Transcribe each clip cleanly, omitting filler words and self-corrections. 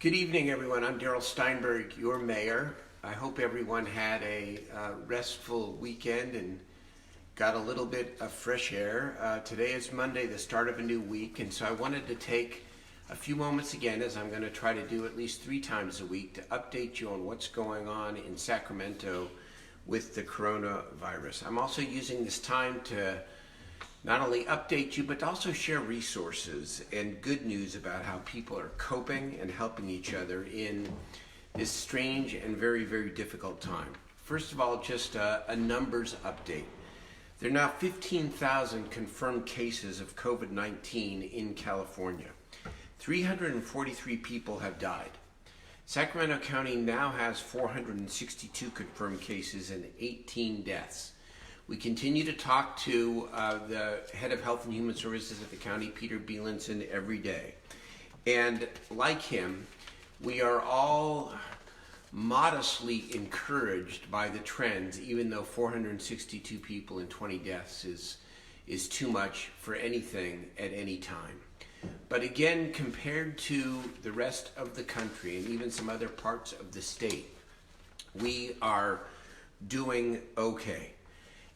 Good evening, everyone. I'm Darrell Steinberg, your mayor. I hope everyone had a restful weekend and got a little bit of fresh air. Today is Monday, the start of a new week, and so I wanted to take a few moments again, as I'm going to try to do at least 3 times a week, to update you on what's going on in Sacramento with the coronavirus. I'm also using this time to not only update you, but also share resources and good news about how people are coping and helping each other in this strange and very, very difficult time. First of all, just a numbers update. There are now 15,000 confirmed cases of COVID-19 in California. 343 people have died. Sacramento County now has 462 confirmed cases and 18 deaths. We continue to talk to the head of Health and Human Services at the county, Peter Bielenson, every day. And like him, we are all modestly encouraged by the trends, even though 462 people and 20 deaths is too much for anything at any time. But again, compared to the rest of the country and even some other parts of the state, we are doing okay.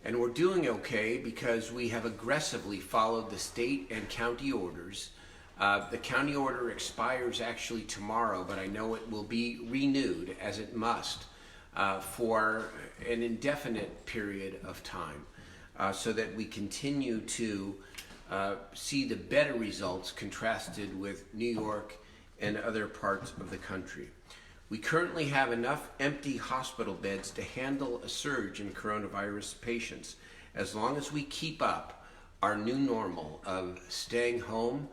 And we're doing okay because we have aggressively followed the state and county orders. The county order expires actually tomorrow, but I know it will be renewed, as it must, for an indefinite period of time, so that we continue to see the better results contrasted with New York and other parts of the country. We currently have enough empty hospital beds to handle a surge in coronavirus patients, as long as we keep up our new normal of staying home,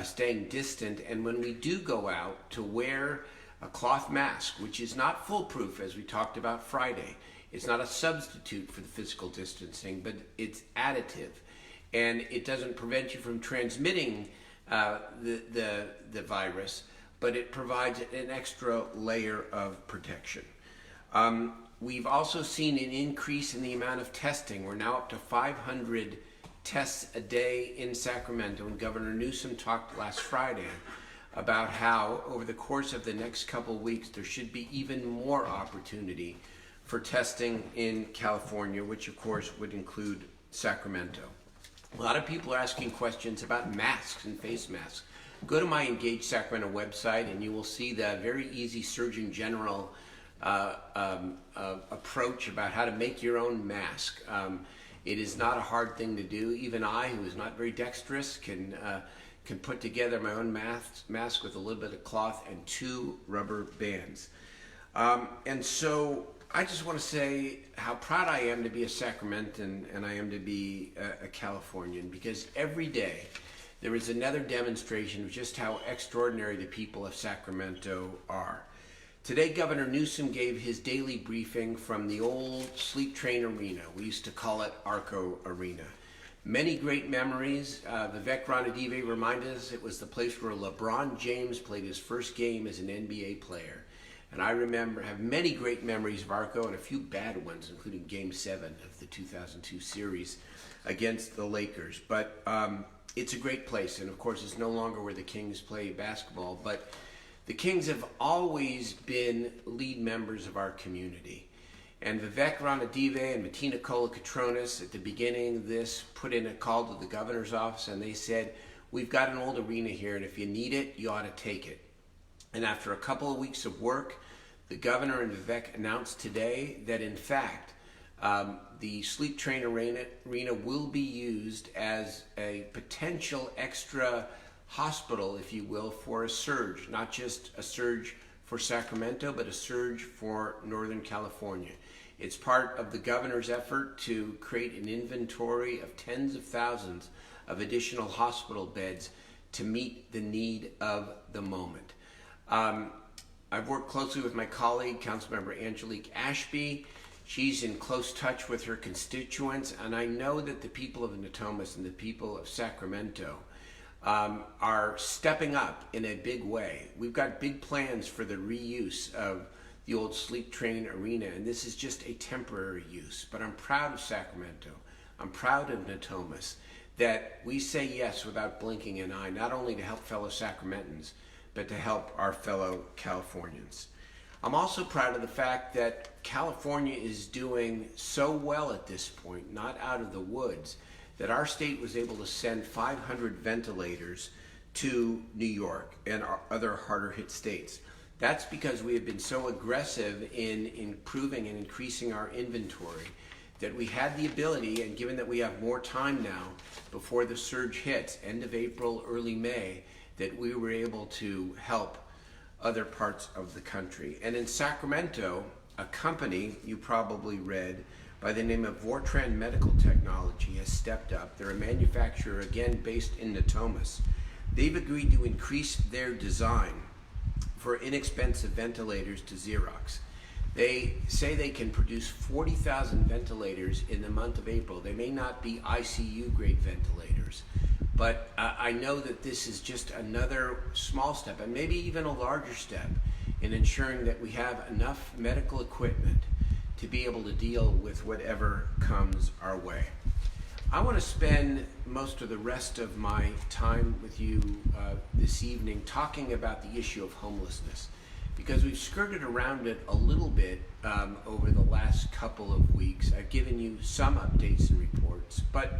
staying distant, and when we do go out, to wear a cloth mask, which is not foolproof, as we talked about Friday. It's not a substitute for the physical distancing, but it's additive, and it doesn't prevent you from transmitting the virus, but it provides an extra layer of protection. We've also seen an increase in the amount of testing. We're now up to 500 tests a day in Sacramento, and Governor Newsom talked last Friday about how over the course of the next couple of weeks there should be even more opportunity for testing in California, which of course would include Sacramento. A lot of people are asking questions about masks and face masks. Go to my Engage Sacramento website and you will see the very easy Surgeon General approach about how to make your own mask. It is not a hard thing to do. Even I, who is not very dexterous, can put together my own mask with a little bit of cloth and 2 rubber bands. And so I just want to say how proud I am to be a Sacramentan and I am to be a Californian, because every day there is another demonstration of just how extraordinary the people of Sacramento are. Today, Governor Newsom gave his daily briefing from the old Sleep Train Arena. We used to call it Arco Arena. Many great memories. Vivek Ranadive reminded us it was the place where LeBron James played his first game as an NBA player. And I have many great memories of Arco and a few bad ones, including Game 7 of the 2002 series against the Lakers. But it's a great place, and of course it's no longer where the Kings play basketball, but the Kings have always been lead members of our community. And Vivek Ranadive and Martina Colacatronis at the beginning of this put in a call to the governor's office, and they said, we've got an old arena here, and if you need it, you ought to take it. And after a couple of weeks of work, the governor and Vivek announced today that in fact, the Sleep Train Arena will be used as a potential extra hospital, if you will, for a surge, not just a surge for Sacramento, but a surge for Northern California. It's part of the governor's effort to create an inventory of tens of thousands of additional hospital beds to meet the need of the moment. I've worked closely with my colleague, Councilmember Angelique Ashby. She's in close touch with her constituents, and I know that the people of Natomas and the people of Sacramento are stepping up in a big way. We've got big plans for the reuse of the old Sleep Train Arena, and this is just a temporary use. But I'm proud of Sacramento. I'm proud of Natomas that we say yes without blinking an eye, not only to help fellow Sacramentans, but to help our fellow Californians. I'm also proud of the fact that California is doing so well at this point, not out of the woods, that our state was able to send 500 ventilators to New York and our other harder hit states. That's because we have been so aggressive in improving and increasing our inventory that we had the ability, and given that we have more time now before the surge hits, end of April, early May, that we were able to help other parts of the country. And in Sacramento, a company you probably read by the name of Vortran Medical Technology has stepped up. They're a manufacturer, again, based in Natomas. They've agreed to increase their design for inexpensive ventilators to Xerox. They say they can produce 40,000 ventilators in the month of April. They may not be ICU grade ventilators, but I know that this is just another small step, and maybe even a larger step, in ensuring that we have enough medical equipment to be able to deal with whatever comes our way. I want to spend most of the rest of my time with you this evening talking about the issue of homelessness, because we've skirted around it a little bit over the last couple of weeks. I've given you some updates and reports, but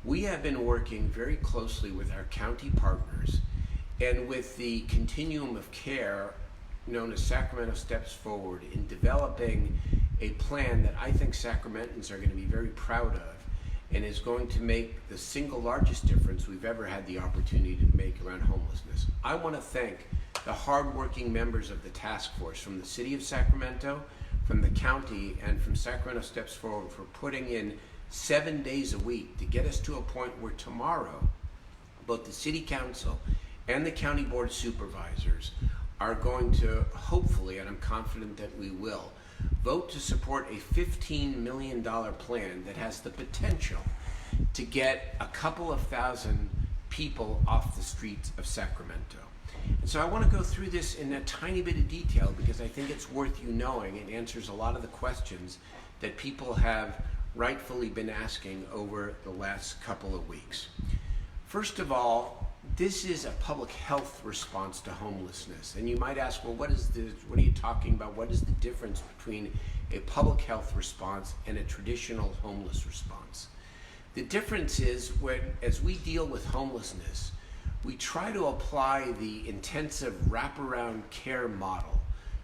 we have been working very closely with our county partners and with the continuum of care known as Sacramento Steps Forward in developing a plan that I think Sacramentans are going to be very proud of, and is going to make the single largest difference we've ever had the opportunity to make around homelessness. I want to thank the hardworking members of the task force from the city of Sacramento, from the county, and from Sacramento Steps Forward for putting in 7 days a week to get us to a point where tomorrow both the city council and the county board of supervisors are going to hopefully, and I'm confident that we will, vote to support a $15 million plan that has the potential to get a couple of thousand people off the streets of Sacramento. And so I want to go through this in a tiny bit of detail because I think it's worth you knowing. It answers a lot of the questions that people have rightfully been asking over the last couple of weeks. First of all, this is a public health response to homelessness. And you might ask, well, what are you talking about? What is the difference between a public health response and a traditional homeless response? The difference is as we deal with homelessness, we try to apply the intensive wraparound care model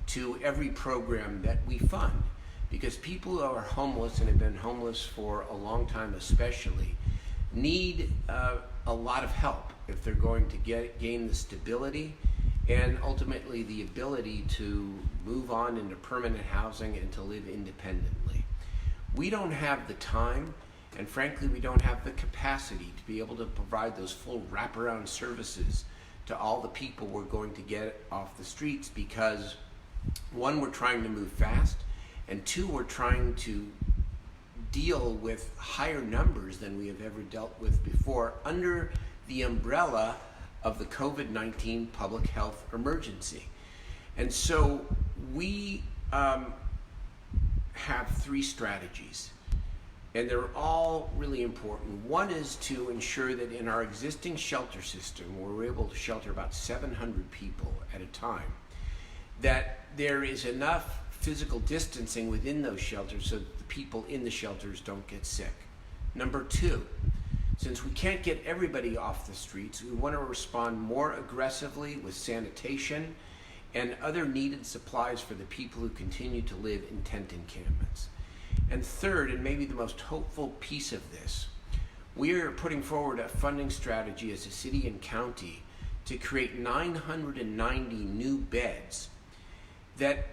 to every program that we fund, because people who are homeless and have been homeless for a long time especially need a lot of help if they're going to gain the stability and ultimately the ability to move on into permanent housing and to live independently. We don't have the time, and frankly we don't have the capacity to be able to provide those full wraparound services to all the people we're going to get off the streets, because one, we're trying to move fast, and two, we're trying to deal with higher numbers than we have ever dealt with before under the umbrella of the COVID-19 public health emergency. And so we have three strategies, and they're all really important. One is to ensure that in our existing shelter system, where we're able to shelter about 700 people at a time, that there is enough physical distancing within those shelters so that the people in the shelters don't get sick. Number two, since we can't get everybody off the streets, we want to respond more aggressively with sanitation and other needed supplies for the people who continue to live in tent encampments. And third, and maybe the most hopeful piece of this, we are putting forward a funding strategy as a city and county to create 990 new beds that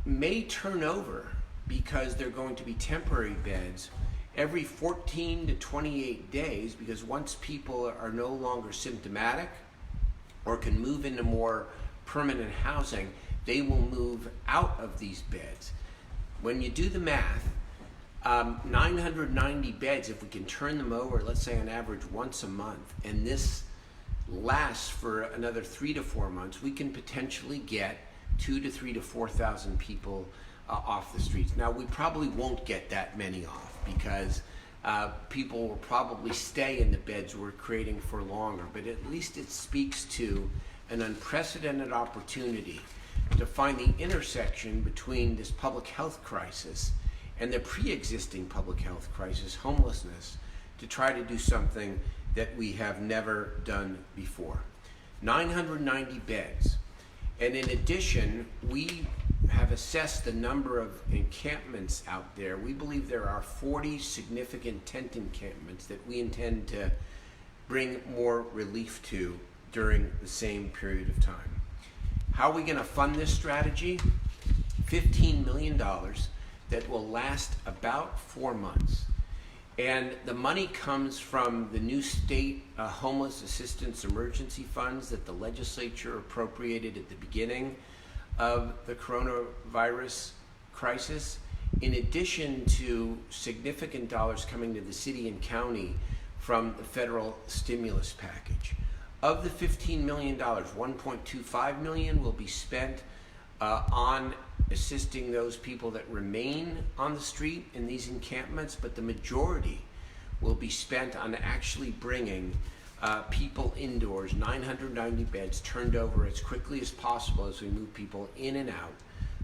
may turn over, because they're going to be temporary beds, every 14 to 28 days, because once people are no longer symptomatic or can move into more permanent housing, they will move out of these beds. When you do the math, 990 beds, if we can turn them over, let's say on average once a month, and this lasts for another 3 to 4 months, we can potentially get 2,000 to 3,000 to 4,000 people off the streets. Now, we probably won't get that many off, because people will probably stay in the beds we're creating for longer, but at least it speaks to an unprecedented opportunity to find the intersection between this public health crisis and the pre-existing public health crisis, homelessness, to try to do something that we have never done before. 990 beds. And in addition, we have assessed the number of encampments out there. We believe there are 40 significant tent encampments that we intend to bring more relief to during the same period of time. How are we going to fund this strategy? $15 million that will last about 4 months. And the money comes from the new state homeless assistance emergency funds that the legislature appropriated at the beginning of the coronavirus crisis, in addition to significant dollars coming to the city and county from the federal stimulus package. Of the $15 million, $1.25 million will be spent on assisting those people that remain on the street in these encampments, but the majority will be spent on actually bringing people indoors, 990 beds turned over as quickly as possible as we move people in and out,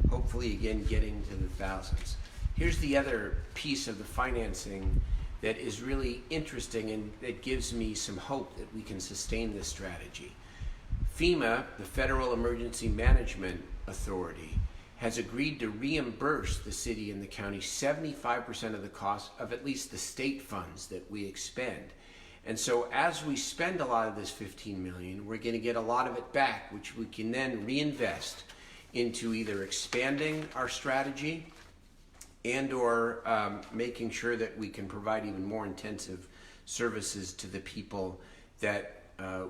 hopefully again getting to the thousands. Here's the other piece of the financing that is really interesting and that gives me some hope that we can sustain this strategy. FEMA, the Federal Emergency Management Authority, has agreed to reimburse the city and the county 75% of the cost of at least the state funds that we expend. And so as we spend a lot of this $15 million, we're going to get a lot of it back, which we can then reinvest into either expanding our strategy and or making sure that we can provide even more intensive services to the people that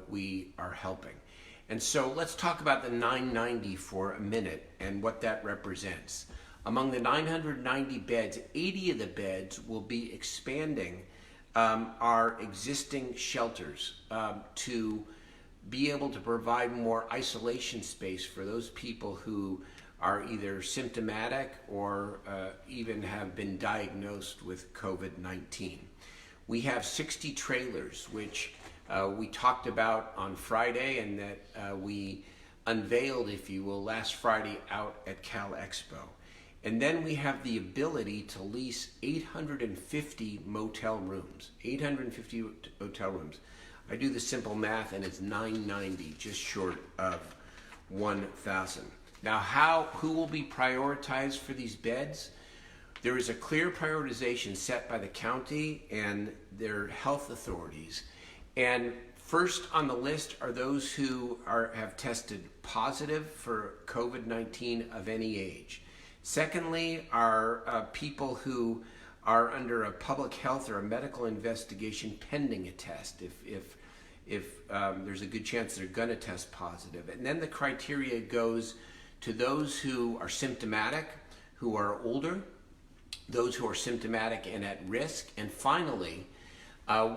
we are helping. And so let's talk about the 990 for a minute and what that represents. Among the 990 beds, 80 of the beds will be expanding our existing shelters to be able to provide more isolation space for those people who are either symptomatic or even have been diagnosed with COVID-19. We have 60 trailers, which we talked about on Friday and that we unveiled, if you will, last Friday out at Cal Expo. And then we have the ability to lease 850 motel rooms, 850 hotel rooms. I do the simple math and it's 990, just short of 1,000. Now, who will be prioritized for these beds? There is a clear prioritization set by the county and their health authorities. And first on the list are those who have tested positive for COVID-19 of any age. Secondly are people who are under a public health or a medical investigation pending a test if there's a good chance they're going to test positive. And then the criteria goes to those who are symptomatic, who are older, those who are symptomatic and at risk, and finally,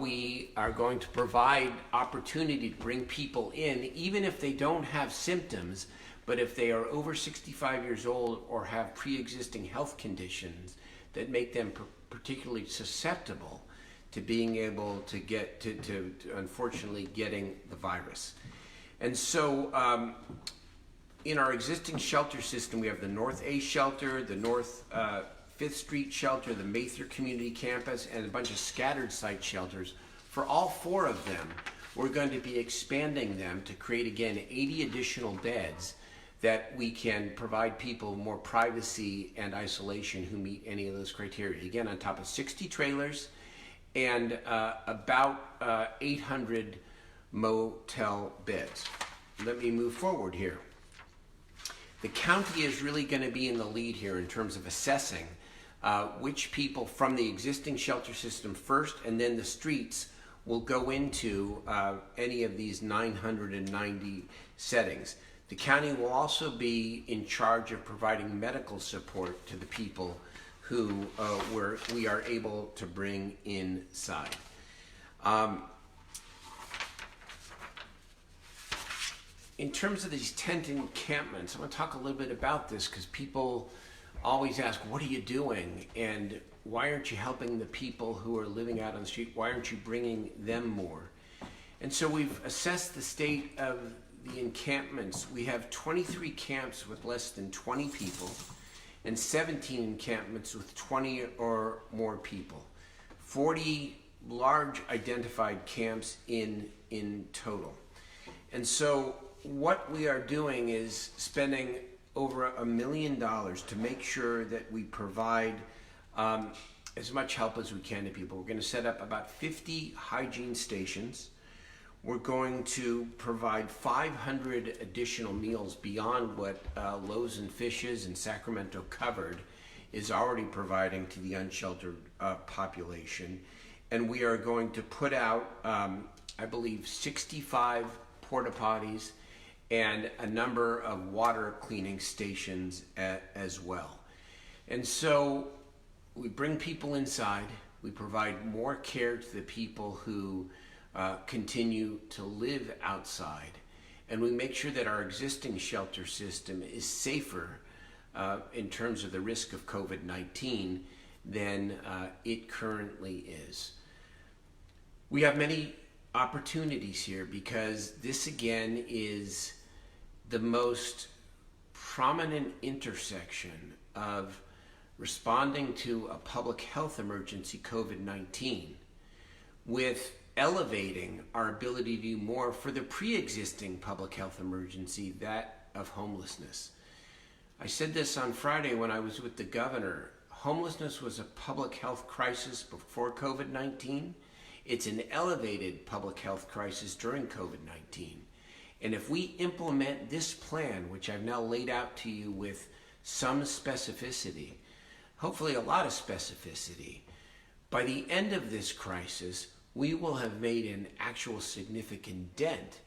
we are going to provide opportunity to bring people in, even if they don't have symptoms, but if they are over 65 years old or have pre-existing health conditions that make them particularly susceptible to being able to get to unfortunately getting the virus. And so in our existing shelter system, we have the North A shelter, the North 5th Street shelter, the Mather Community Campus, and a bunch of scattered site shelters. For all 4 of them, we're going to be expanding them to create, again, 80 additional beds that we can provide people more privacy and isolation who meet any of those criteria. Again, on top of 60 trailers and about 800 motel beds. Let me move forward here. The county is really going to be in the lead here in terms of assessing which people from the existing shelter system first, and then the streets will go into any of these 990 settings. The county will also be in charge of providing medical support to the people who we are able to bring inside. In terms of these tent encampments, I want to talk a little bit about this because people always ask, what are you doing? And why aren't you helping the people who are living out on the street? Why aren't you bringing them more? And so we've assessed the state of the encampments, we have 23 camps with less than 20 people and 17 encampments with 20 or more people. 40 large identified camps in total. And so what we are doing is spending over $1 million to make sure that we provide as much help as we can to people. We're going to set up about 50 hygiene stations. We're going to provide 500 additional meals beyond what Loaves and Fishes in Sacramento Covered is already providing to the unsheltered population. And we are going to put out, I believe, 65 porta potties and a number of water cleaning stations as well. And so we bring people inside, we provide more care to the people who continue to live outside, and we make sure that our existing shelter system is safer in terms of the risk of COVID-19 than it currently is. We have many opportunities here because this again is the most prominent intersection of responding to a public health emergency, COVID-19, with elevating our ability to do more for the pre-existing public health emergency, that of homelessness. I said this on Friday when I was with the governor. Homelessness was a public health crisis before COVID-19. It's an elevated public health crisis during COVID-19. And if we implement this plan, which I've now laid out to you with some specificity, hopefully a lot of specificity, by the end of this crisis, we will have made an actual significant dent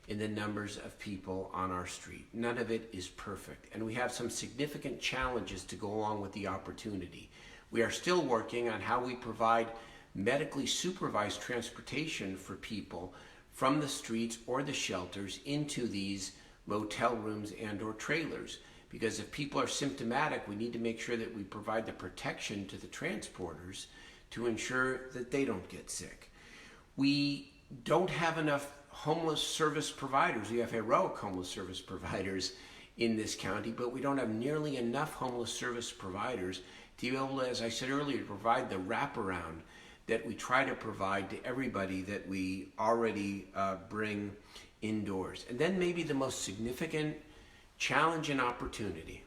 in the numbers of people on our street. None of it is perfect, and we have some significant challenges to go along with the opportunity. We are still working on how we provide medically supervised transportation for people from the streets or the shelters into these motel rooms and or trailers. Because if people are symptomatic, we need to make sure that we provide the protection to the transporters to ensure that they don't get sick. We don't have enough homeless service providers. We have heroic homeless service providers in this county, but we don't have nearly enough homeless service providers to be able to, as I said earlier, provide the wraparound that we try to provide to everybody that we already bring indoors. And then maybe the most significant challenge and opportunity,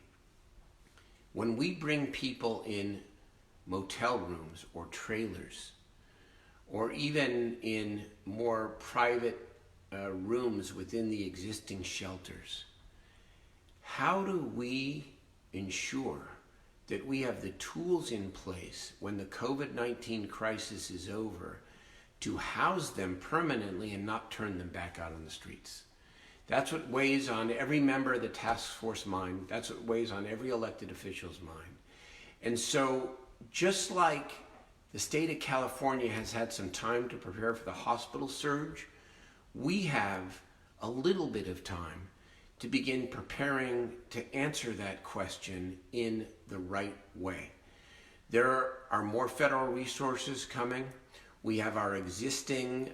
when we bring people in motel rooms or trailers, or even in more private rooms within the existing shelters, how do we ensure that we have the tools in place when the COVID-19 crisis is over to house them permanently and not turn them back out on the streets? That's what weighs on every member of the task force mind. That's what weighs on every elected official's mind. And so just like the state of California has had some time to prepare for the hospital surge, we have a little bit of time to begin preparing to answer that question in the right way. There are more federal resources coming. We have our existing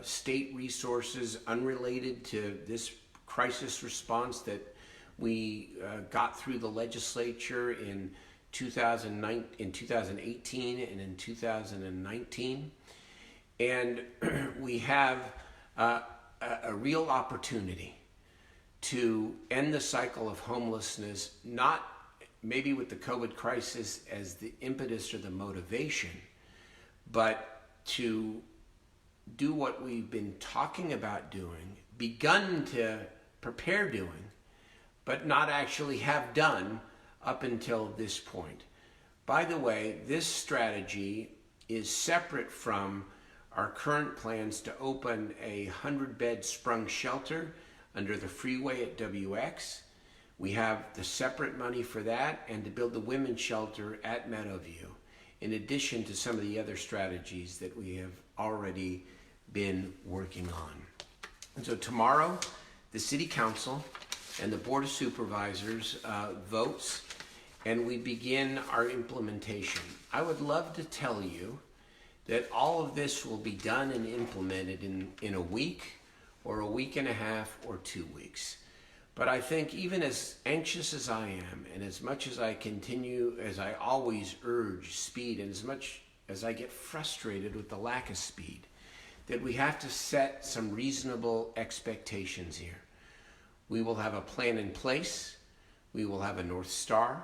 state resources unrelated to this crisis response that we got through the legislature in 2018 and in 2019. And we have a real opportunity to end the cycle of homelessness, not maybe with the COVID crisis as the impetus or the motivation, but to do what we've been talking about doing, begun to prepare doing, but not actually have done up until this point. By the way, this strategy is separate from our current plans to open a 100-bed sprung shelter under the freeway at WX. We have the separate money for that, and to build the women's shelter at Meadowview, in addition to some of the other strategies that we have already been working on. And so tomorrow, the City Council and the Board of Supervisors votes, and we begin our implementation. I would love to tell you that all of this will be done and implemented in a week or a week and a half or 2 weeks. But I think even as anxious as I am, and as much as I continue, as I always urge speed, and as much as I get frustrated with the lack of speed, that we have to set some reasonable expectations here. We will have a plan in place. We will have a North Star.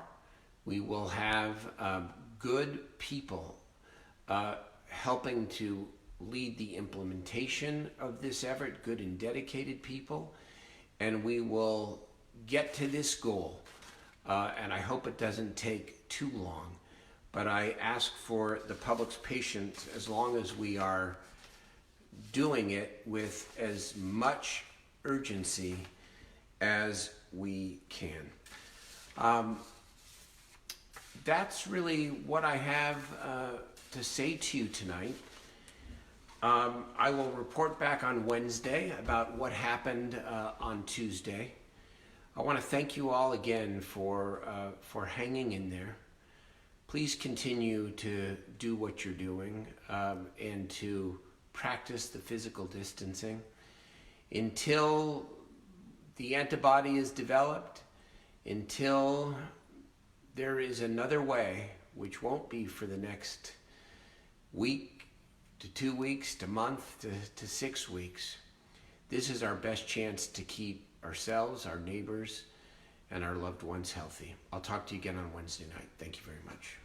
We will have good people helping to lead the implementation of this effort, good and dedicated people, and we will get to this goal. And I hope it doesn't take too long, but I ask for the public's patience as long as we are doing it with as much urgency as we can. That's really what I have to say to you tonight. I will report back on Wednesday about what happened on Tuesday. I want to thank you all again for hanging in there. Please continue to do what you're doing and to practice the physical distancing until the antibody is developed, until there is another way, which won't be for the next week to 2 weeks to month to 6 weeks. This is our best chance to keep ourselves, our neighbors, and our loved ones healthy. I'll talk to you again on Wednesday night. Thank you very much.